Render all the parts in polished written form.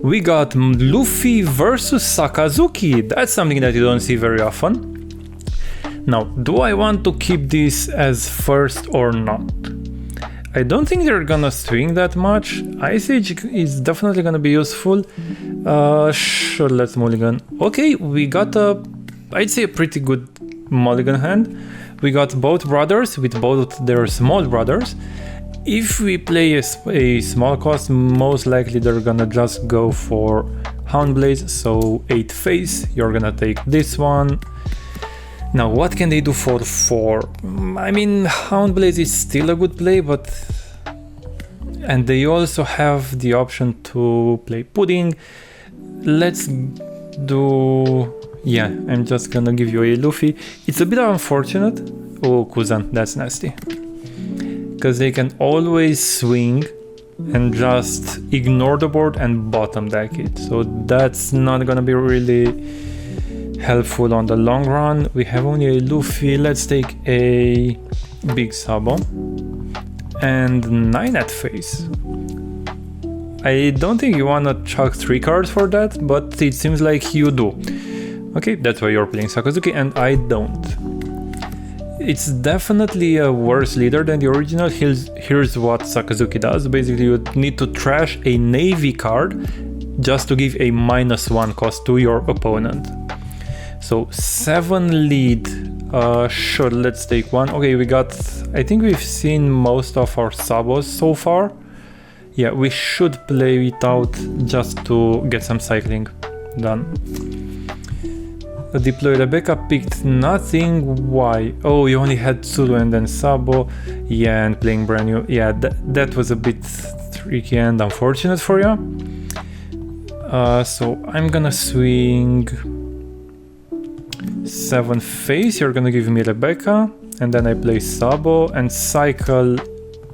we got Luffy versus Sakazuki. That's something that you don't see very often. Now, do I want to keep this as first or not? I don't think they're gonna swing that much. Ice Age is definitely gonna be useful. Sure, let's mulligan. Okay, we got I'd say a pretty good mulligan hand. We got both brothers with both their small brothers. If we play a small cost, most likely they're gonna just go for Hound Blaze, so 8 face, you're gonna take this one. Now, what can they do for 4? I mean, Hound Blaze is still a good play, but... And they also have the option to play Pudding. Let's do... Yeah, I'm just gonna give you a Luffy. It's a bit unfortunate. Oh, Kuzan, that's nasty. Because they can always swing and just ignore the board and bottom deck it. So that's not gonna be really helpful on the long run. We have only a Luffy. Let's take a big Sabo and 9 at face. I don't think you wanna chuck 3 cards for that, but it seems like you do. Okay, that's why you're playing Sakazuki and I don't. It's definitely a worse leader than the original. Here's what Sakazuki does. Basically, you need to trash a navy card just to give a -1 cost to your opponent. So 7 lead, sure, let's take one. Okay, we got, I think we've seen most of our Sabos so far. Yeah, we should play it out just to get some cycling done. Deploy Rebecca, picked nothing. Why? Oh, you only had Tsulu and then Sabo. Yeah, and playing brand new. Yeah, that was a bit tricky and unfortunate for you. So I'm gonna swing 7 face. You're gonna give me Rebecca, and then I play Sabo and cycle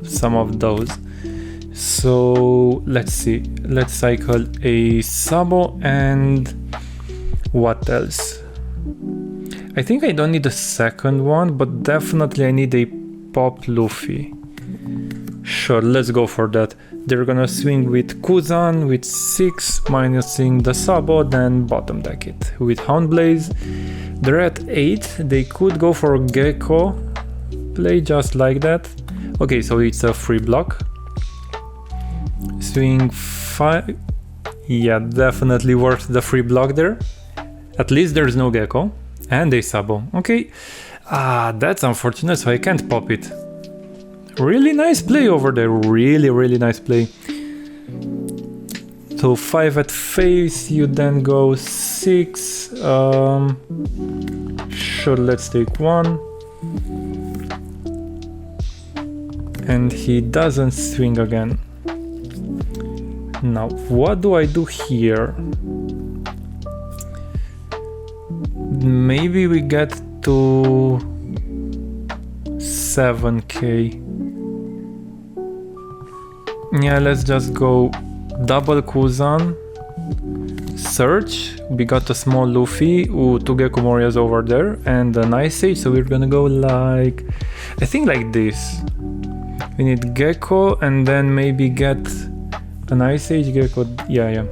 some of those. So let's see. Let's cycle a Sabo and what else? I think I don't need a second one, but definitely I need a popped Luffy. Sure, let's go for that. They're gonna swing with Kuzan with 6, minusing the Sabo, then bottom deck it. With Hound Blaze, they're at 8. They could go for Gecko, play just like that. Okay, so it's a free block. Swing 5. Yeah, definitely worth the free block there. At least there's no Gecko. And a Sabo. Okay. That's unfortunate, so I can't pop it. Really nice play over there. Really nice play. So 5 at face, you then go 6. Sure, let's take 1. And he doesn't swing again. Now, what do I do here? Maybe we get to 7k. Yeah, let's just go double Kuzan. Search. We got a small Luffy. Ooh, 2 Gecko Morias over there. And an Ice Age, so we're gonna go like... I think like this. We need Gecko and then maybe get an Ice Age Gecko. Yeah.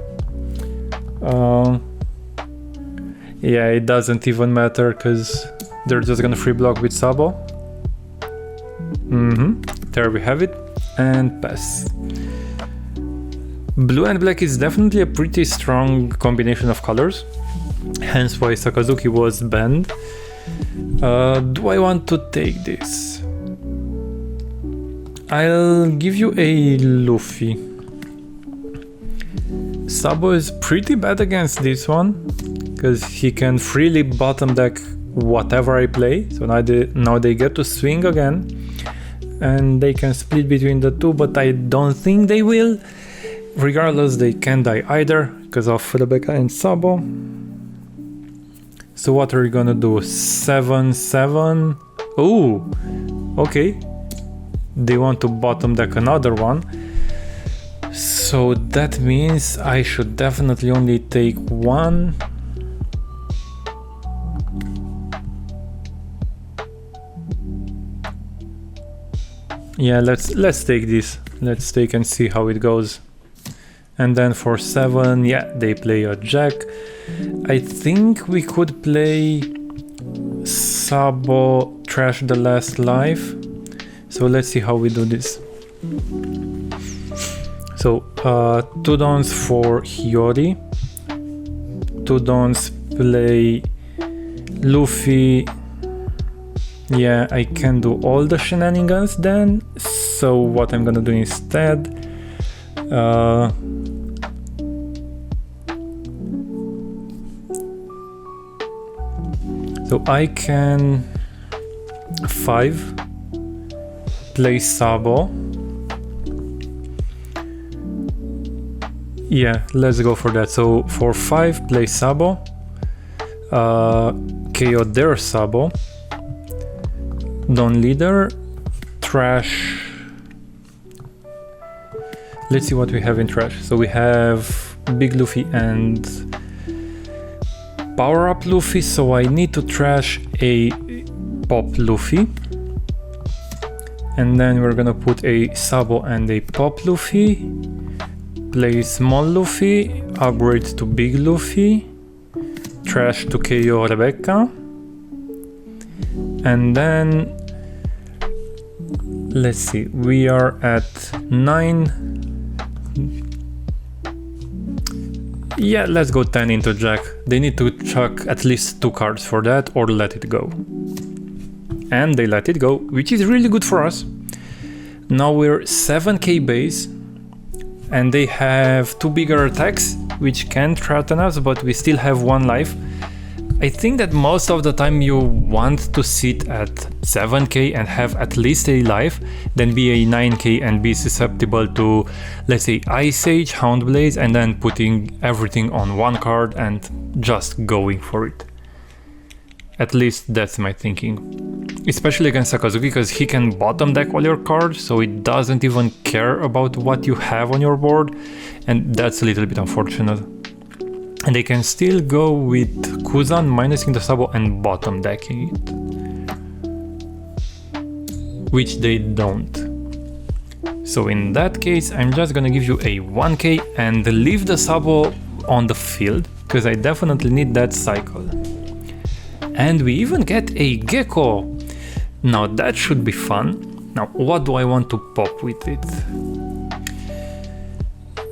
Yeah, it doesn't even matter because they're just gonna free block with Sabo. There we have it. And pass. Blue and black is definitely a pretty strong combination of colors. Hence why Sakazuki was banned. Do I want to take this? I'll give you a Luffy. Sabo is pretty bad against this one, because he can freely bottom deck whatever I play. So now they get to swing again, and they can split between the two, but I don't think they will. Regardless, they can die either because of Rebecca and Sabo. So what are we gonna do? 7-7. Oh, okay. They want to bottom deck another one. So that means I should definitely only take 1. Yeah, let's take this. Let's take and see how it goes. And then for 7, yeah, they play a jack. I think we could play Sabo, trash the last life. So let's see how we do this. So 2 dons for Hiyori. 2 dons play Luffy. Yeah, I can do all the shenanigans then. So what I'm gonna do instead, so I can 5 play Sabo. Yeah, let's go for that. So for 5 play Sabo, KO their Sabo, Don Leader, trash. Let's see what we have in trash. So we have Big Luffy and Power Up Luffy, so I need to trash a Pop Luffy. And then we're gonna put a Sabo and a Pop Luffy. Play Small Luffy, upgrade to Big Luffy, trash to KO Rebecca. And then let's see, we are at 9. Yeah, let's go 10 into Jack. They need to chuck at least 2 cards for that or let it go. And they let it go, which is really good for us. Now we're 7k base and they have 2 bigger attacks, which can threaten us, but we still have 1 life. I think that most of the time you want to sit at 7k and have at least a life, then be a 9k and be susceptible to, let's say, Ice Age, Houndblaze, and then putting everything on 1 card and just going for it. At least that's my thinking. Especially against Sakazuki, because he can bottom deck all your cards, so it doesn't even care about what you have on your board, and that's a little bit unfortunate. And they can still go with Kuzan minusing the Sabo and bottom decking it, which they don't. So in that case, I'm just gonna give you a 1k and leave the Sabo on the field, because I definitely need that cycle. And we even get a Gecko. Now that should be fun. Now what do I want to pop with it?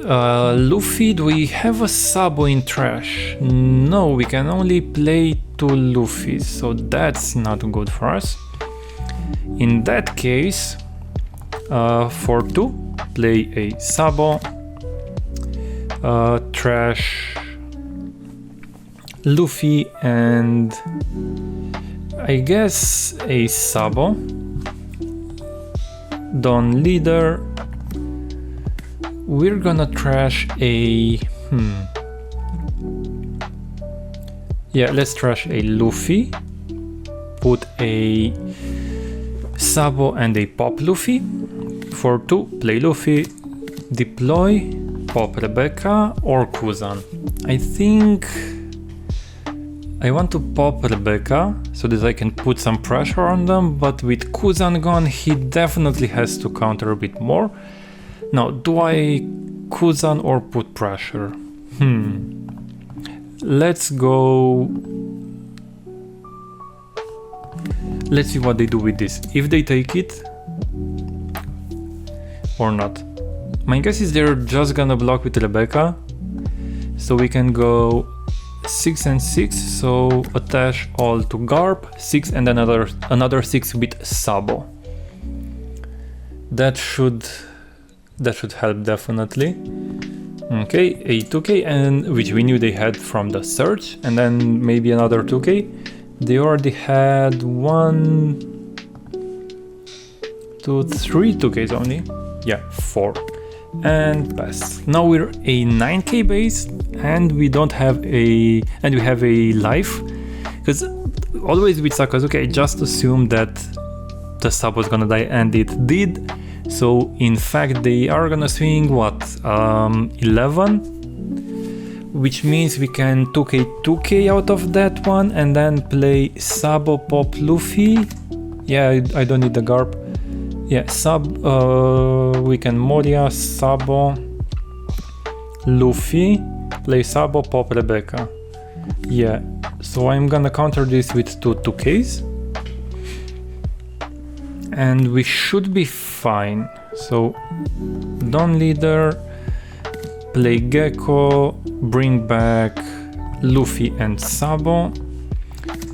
Luffy, do we have a Sabo in trash? No, we can only play 2 Luffys, so that's not good for us. In that case, for 2, play a Sabo, trash Luffy, and I guess a Sabo, Don Leader. We're gonna trash a... Yeah, let's trash a Luffy, put a Sabo and a Pop Luffy. For 2, play Luffy, deploy, pop Rebecca or Kuzan. I think I want to pop Rebecca so that I can put some pressure on them, but with Kuzan gone, he definitely has to counter a bit more. Now, do I Kuzan or put pressure? Let's go... Let's see what they do with this. If they take it or not. My guess is they're just gonna block with Rebecca. So we can go 6 and 6, so attach all to Garp, 6 and another 6 with Sabo. That should help definitely. Okay, a 2k, and which we knew they had from the search, and then maybe another 2k. They already had 1, 2, 3 2ks only. Yeah, 4. And pass. Now we're a 9k base, and we don't have a... and we have a life. Because always with Sakazuki I just assumed that the sub was gonna die, and it did. So in fact they are gonna swing what, 11, which means we can 2k out of that one and then play Sabo, Pop, Luffy. Yeah, I don't need the Garp. Yeah, we can Moria, Sabo, Luffy, play Sabo, pop Rebecca. Yeah, so I'm gonna counter this with 2Ks. And we should be fine. So, Dawn Leader, play Gecko, bring back Luffy and Sabo.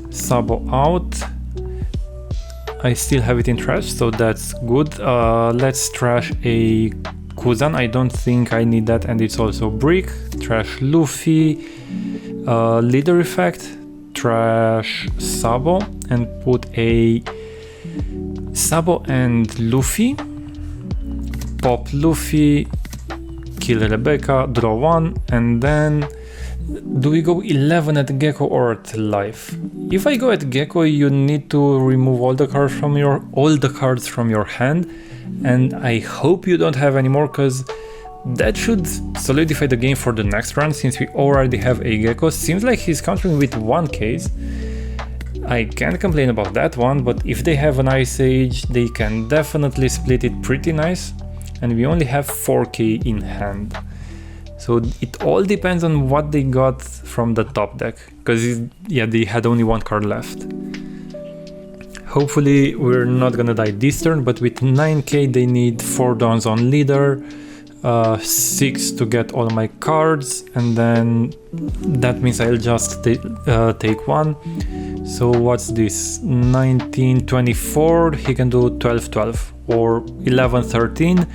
Sabo out. I still have it in trash, so that's good. Let's trash a Kuzan. I don't think I need that, and it's also brick. Trash Luffy. Leader effect. Trash Sabo and put a Sabo and Luffy. Pop Luffy. Kill Rebecca. Draw 1, and then do we go 11 at Gecko or at life? If I go at Gecko, you need to remove all the cards from your hand, and I hope you don't have any more, because that should solidify the game for the next run, since we already have a Gecko. Seems like he's countering with 1 case. I can't complain about that one, but if they have an Ice Age, they can definitely split it pretty nice, and we only have 4k in hand. So it all depends on what they got from the top deck, because yeah, they had only 1 card left. Hopefully we're not gonna die this turn, but with 9k they need 4 dawns on leader, 6 to get all my cards, and then that means I'll just take 1. So what's this? 19, 24, he can do 12, 12 or 11, 13.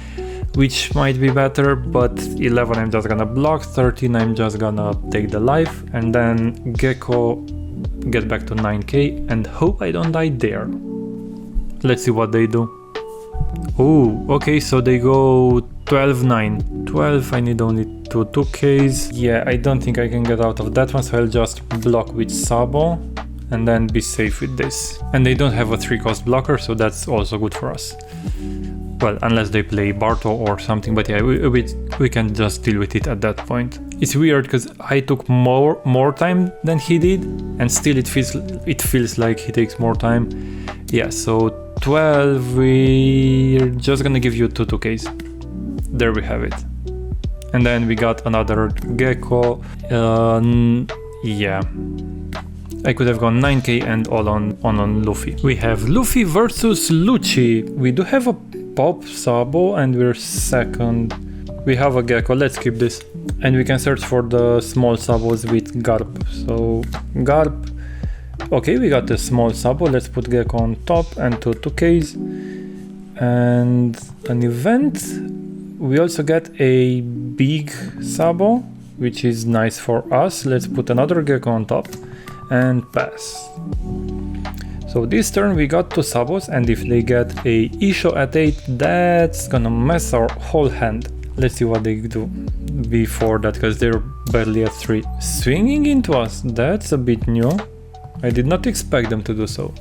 Which might be better, but 11 I'm just gonna block, 13 I'm just gonna take the life, and then Gecko get back to 9k and hope I don't die there. Let's see what they do. Oh, okay, so they go 12, 9. 12, I need only 2Ks. Yeah, I don't think I can get out of that one, so I'll just block with Sabo and then be safe with this. And they don't have a 3-cost blocker, so that's also good for us. Well, unless they play Barto or something, but yeah, we can just deal with it at that point. It's weird because I took more time than he did, and still it feels like he takes more time. Yeah, so 12, we're just gonna give you 2Ks. There we have it. And then we got another Gecko. Yeah. I could have gone 9k and all on Luffy. We have Luffy versus Lucci. We do have a pop Sabo and we're second. We have a Gecko, let's keep this. And we can search for the small Sabos with Garp. So Garp. Okay, we got the small Sabo. Let's put Gecko on top and 2Ks. And an event. We also get a big Sabo, which is nice for us. Let's put another Gecko on top and pass. So this turn we got 2 Sabos, and if they get a Isho at 8, that's gonna mess our whole hand. Let's see what they do before that, because they're barely at 3. Swinging into us, that's a bit new. I did not expect them to do so.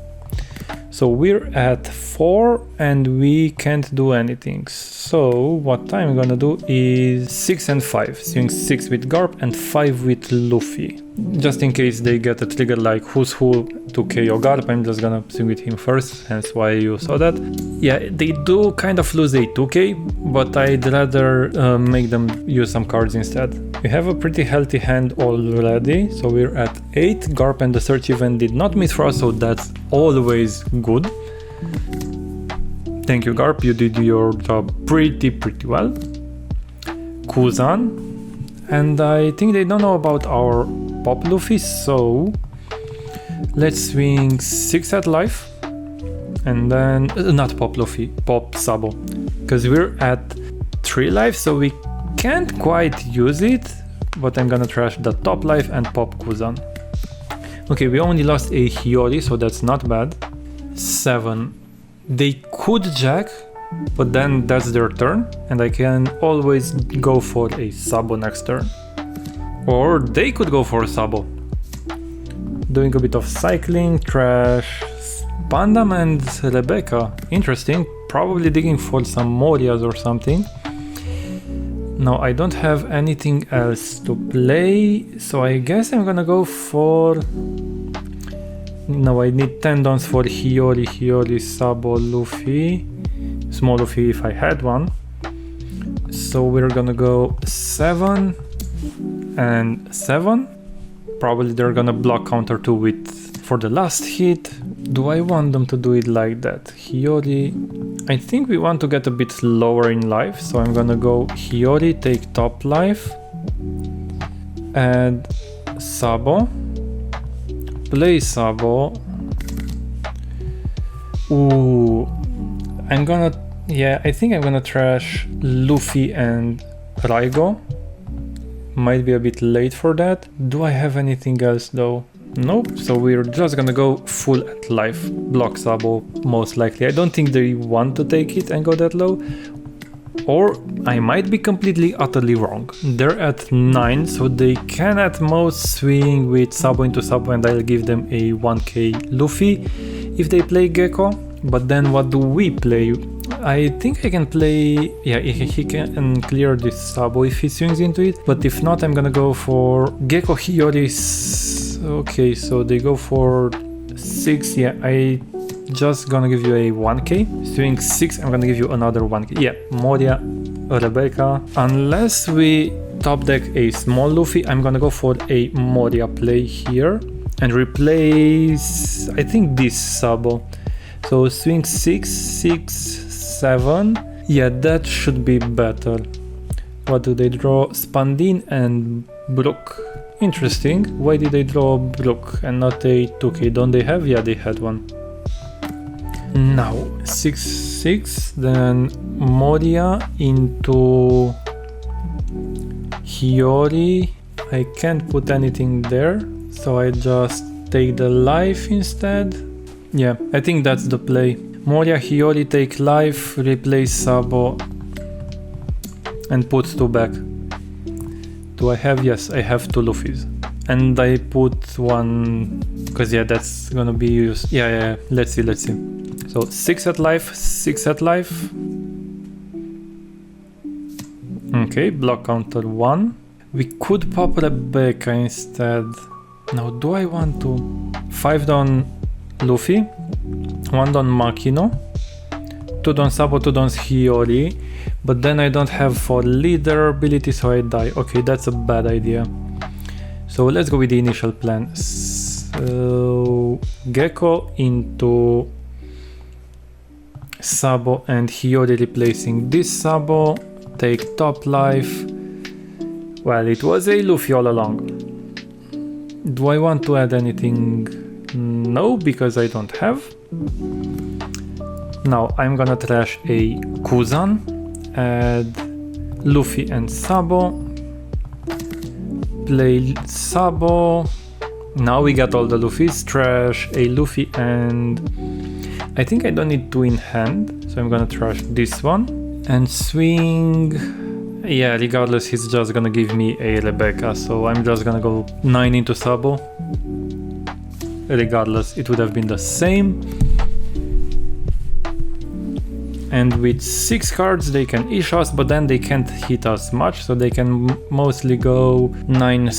So we're at 4 and we can't do anything. So what I'm gonna do is 6 and 5. Swing 6 with Garp and 5 with Luffy. Just in case they get a trigger like Who's Who to KO Garp, I'm just gonna swing with him first, hence why you saw that. Yeah, they do kind of lose a 2k, but I'd rather make them use some cards instead. We have a pretty healthy hand already, so we're at 8. Garp and the search event did not miss for us, so that's always good. Thank you, Garp, you did your job pretty well. Kuzan. And I think they don't know about our Pop Luffy, so let's swing 6 at life. And then, not Pop Luffy, Pop Sabo. Because we're at 3 lives, so we can't quite use it, but I'm gonna trash the top life and pop Kuzan. Okay, we only lost a Hiyori, so that's not bad. 7. They could jack, but then that's their turn, and I can always go for a Sabo next turn. Or they could go for a Sabo. Doing a bit of cycling, trash Pandam and Rebecca. Interesting, probably digging for some Morias or something. No, I don't have anything else to play, so I guess I'm gonna go for... No, I need 10 dons for Hiyori, Sabo, Luffy. Small Luffy if I had one. So we're gonna go 7, and 7. Probably they're gonna block counter 2 with for the last hit. Do I want them to do it like that? Hiyori, I think we want to get a bit lower in life, so I'm gonna go Hiyori, take top life, add Sabo, play Sabo. Ooh, I think I'm gonna trash Luffy and Raigo. Might be a bit late for that. Do I have anything else though? Nope, so we're just gonna go full at life. Block Sabo, most likely. I don't think they want to take it and go that low. Or I might be completely utterly wrong. They're at 9, so they can at most swing with Sabo into Sabo and I'll give them a 1k Luffy if they play Gecko. But then what do we play? I think I can play, yeah, he can clear this Sabo if he swings into it. But if not, I'm gonna go for Gecko Hiyori. Okay, so they go for 6, yeah, I just gonna give you a 1k. Swing 6, I'm gonna give you another 1k. Yeah, Moria, Rebecca. Unless we top deck a small Luffy, I'm gonna go for a Moria play here and replace, I think, this Sabo. So swing 6, 6, 7. Yeah, that should be better. What do they draw? Spandin and Brook. Interesting. Why did they draw Brook and not a 2k? Don't they have? Yeah, they had one. Now 6, 6. Then Moria into Hiyori. I can't put anything there, so I just take the life instead. Yeah, I think that's the play. Moria, Hiyori, take life, replace Sabo, and put 2 back. Do I have? Yes, I have 2 Luffys. And I put 1, because yeah, that's gonna be used. Yeah, let's see. So 6 at life, 6 at life. Okay, block counter 1. We could pop Rebecca instead. Now, do I want to? 5 down Luffy, 1 down Makino, 2 down Sabo, 2 down Hiyori, but then I don't have for leader ability, so I die. Okay, that's a bad idea. So let's go with the initial plan. So Gecko into Sabo and Hiyori replacing this Sabo, take top life. Well, it was a Luffy all along. Do I want to add anything? No, because I don't have. Now I'm gonna trash a Kuzan, add Luffy and Sabo, play Sabo. Now we got all the Luffys, trash a Luffy, and I think I don't need 2 in hand, so I'm gonna trash this one and swing. Yeah, regardless, he's just gonna give me a Rebecca, so I'm just gonna go 9 into Sabo. Regardless, it would have been the same. And with 6 cards they can ish us, but then they can't hit us much, so they can mostly go 9,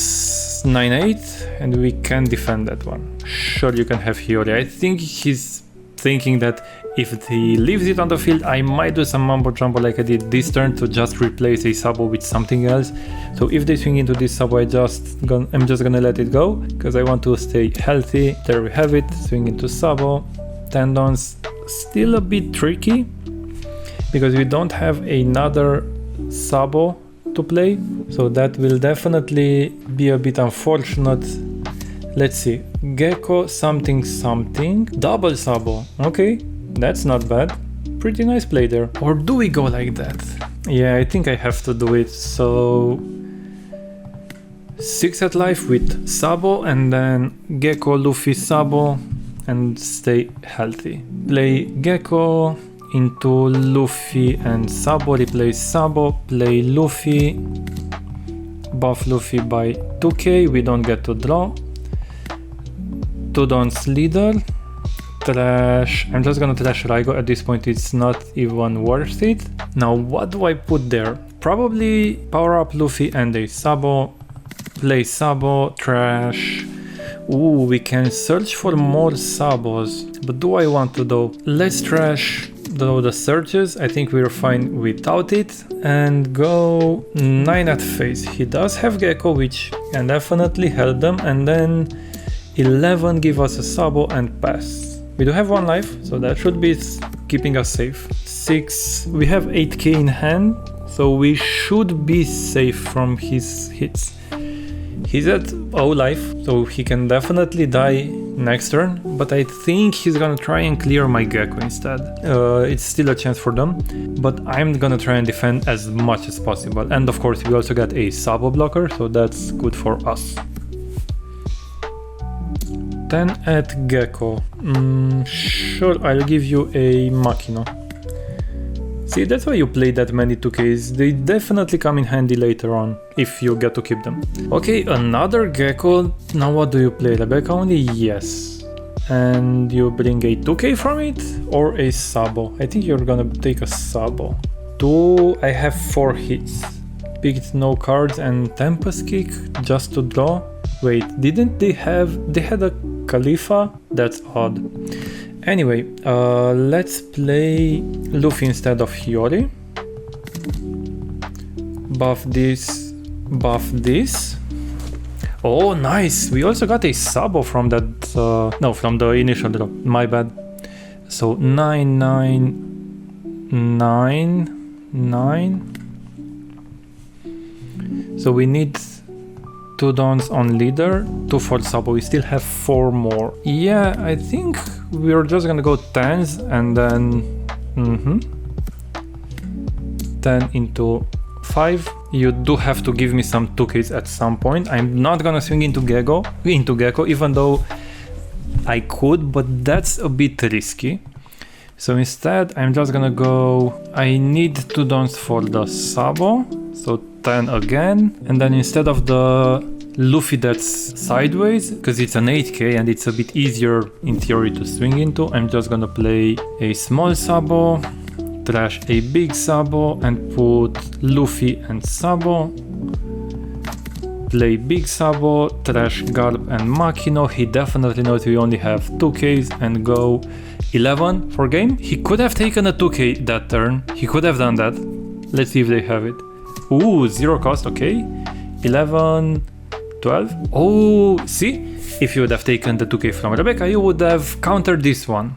9, 8, and we can defend that one. Sure, you can have Hiyori. I think he's thinking that if he leaves it on the field, I might do some mumbo jumbo like I did this turn to just replace a Sabo with something else. So if they swing into this Sabo, I'm just gonna let it go because I want to stay healthy. There we have it. Swing into Sabo. Tendons still a bit tricky because we don't have another Sabo to play, so that will definitely be a bit unfortunate. Let's see, Gecko something something, double Sabo. Okay, that's not bad. Pretty nice play there. Or do we go like that? Yeah, I think I have to do it. So 6 at life with Sabo and then Gecko, Luffy, Sabo, and stay healthy. Play Gecko into Luffy and Sabo, replace Sabo, play Luffy, buff Luffy by 2k, we don't get to draw. 2 downs leader, trash, I'm just gonna trash Raigo, at this point it's not even worth it. Now what do I put there? Probably power up Luffy and a Sabo, play Sabo, trash. Ooh, we can search for more Sabos, but do I want to though? Let's trash though the searches, I think we're fine without it. And go 9 at face. He does have Gecko, which can definitely help them. And then 11 give us a Sabo and pass. We do have 1 life, so that should be keeping us safe. 6, we have 8k in hand, so we should be safe from his hits. He's at 0 life, so he can definitely die next turn, but I think he's gonna try and clear my Gecko instead. It's still a chance for them, but I'm gonna try and defend as much as possible. And of course we also got a Sabo blocker, so that's good for us. 10 at Gecko. Sure, I'll give you a Makino. See, that's why you play that many 2Ks. They definitely come in handy later on, if you get to keep them. Okay, another Gecko. Now what do you play? Rebecca only? Yes. And you bring a 2K from it? Or a Sabo? I think you're gonna take a Sabo. 2, I have 4 hits. Picked no cards and Tempest Kick just to draw. Wait, didn't they have... They had a Khalifa? That's odd. Anyway, let's play Luffy instead of Hiyori. Buff this, buff this. Oh, nice! We also got a Sabo from that... no, from the initial drop. My bad. So 9, 9, 9, 9. So we need 2 dons on leader, 2 for Sabo. We still have 4 more. Yeah, I think we're just gonna go 10s and then 10 into 5. You do have to give me some 2Ks at some point. I'm not gonna swing into Gecko, even though I could, but that's a bit risky. So instead, I'm just gonna go... I need 2 dons for the Sabo, so 10 again. And then instead of the Luffy that's sideways, because it's an 8k and it's a bit easier in theory to swing into, I'm just gonna play a small Sabo, trash a big Sabo, and put Luffy and Sabo. Play big Sabo, trash Garb and Makino. He definitely knows we only have 2Ks and go 11 for game. He could have taken a 2K that turn. He could have done that. Let's see if they have it. Ooh, 0 cost, okay. 11, 12. Oh, see? If you would have taken the 2K from Rebecca, you would have countered this one.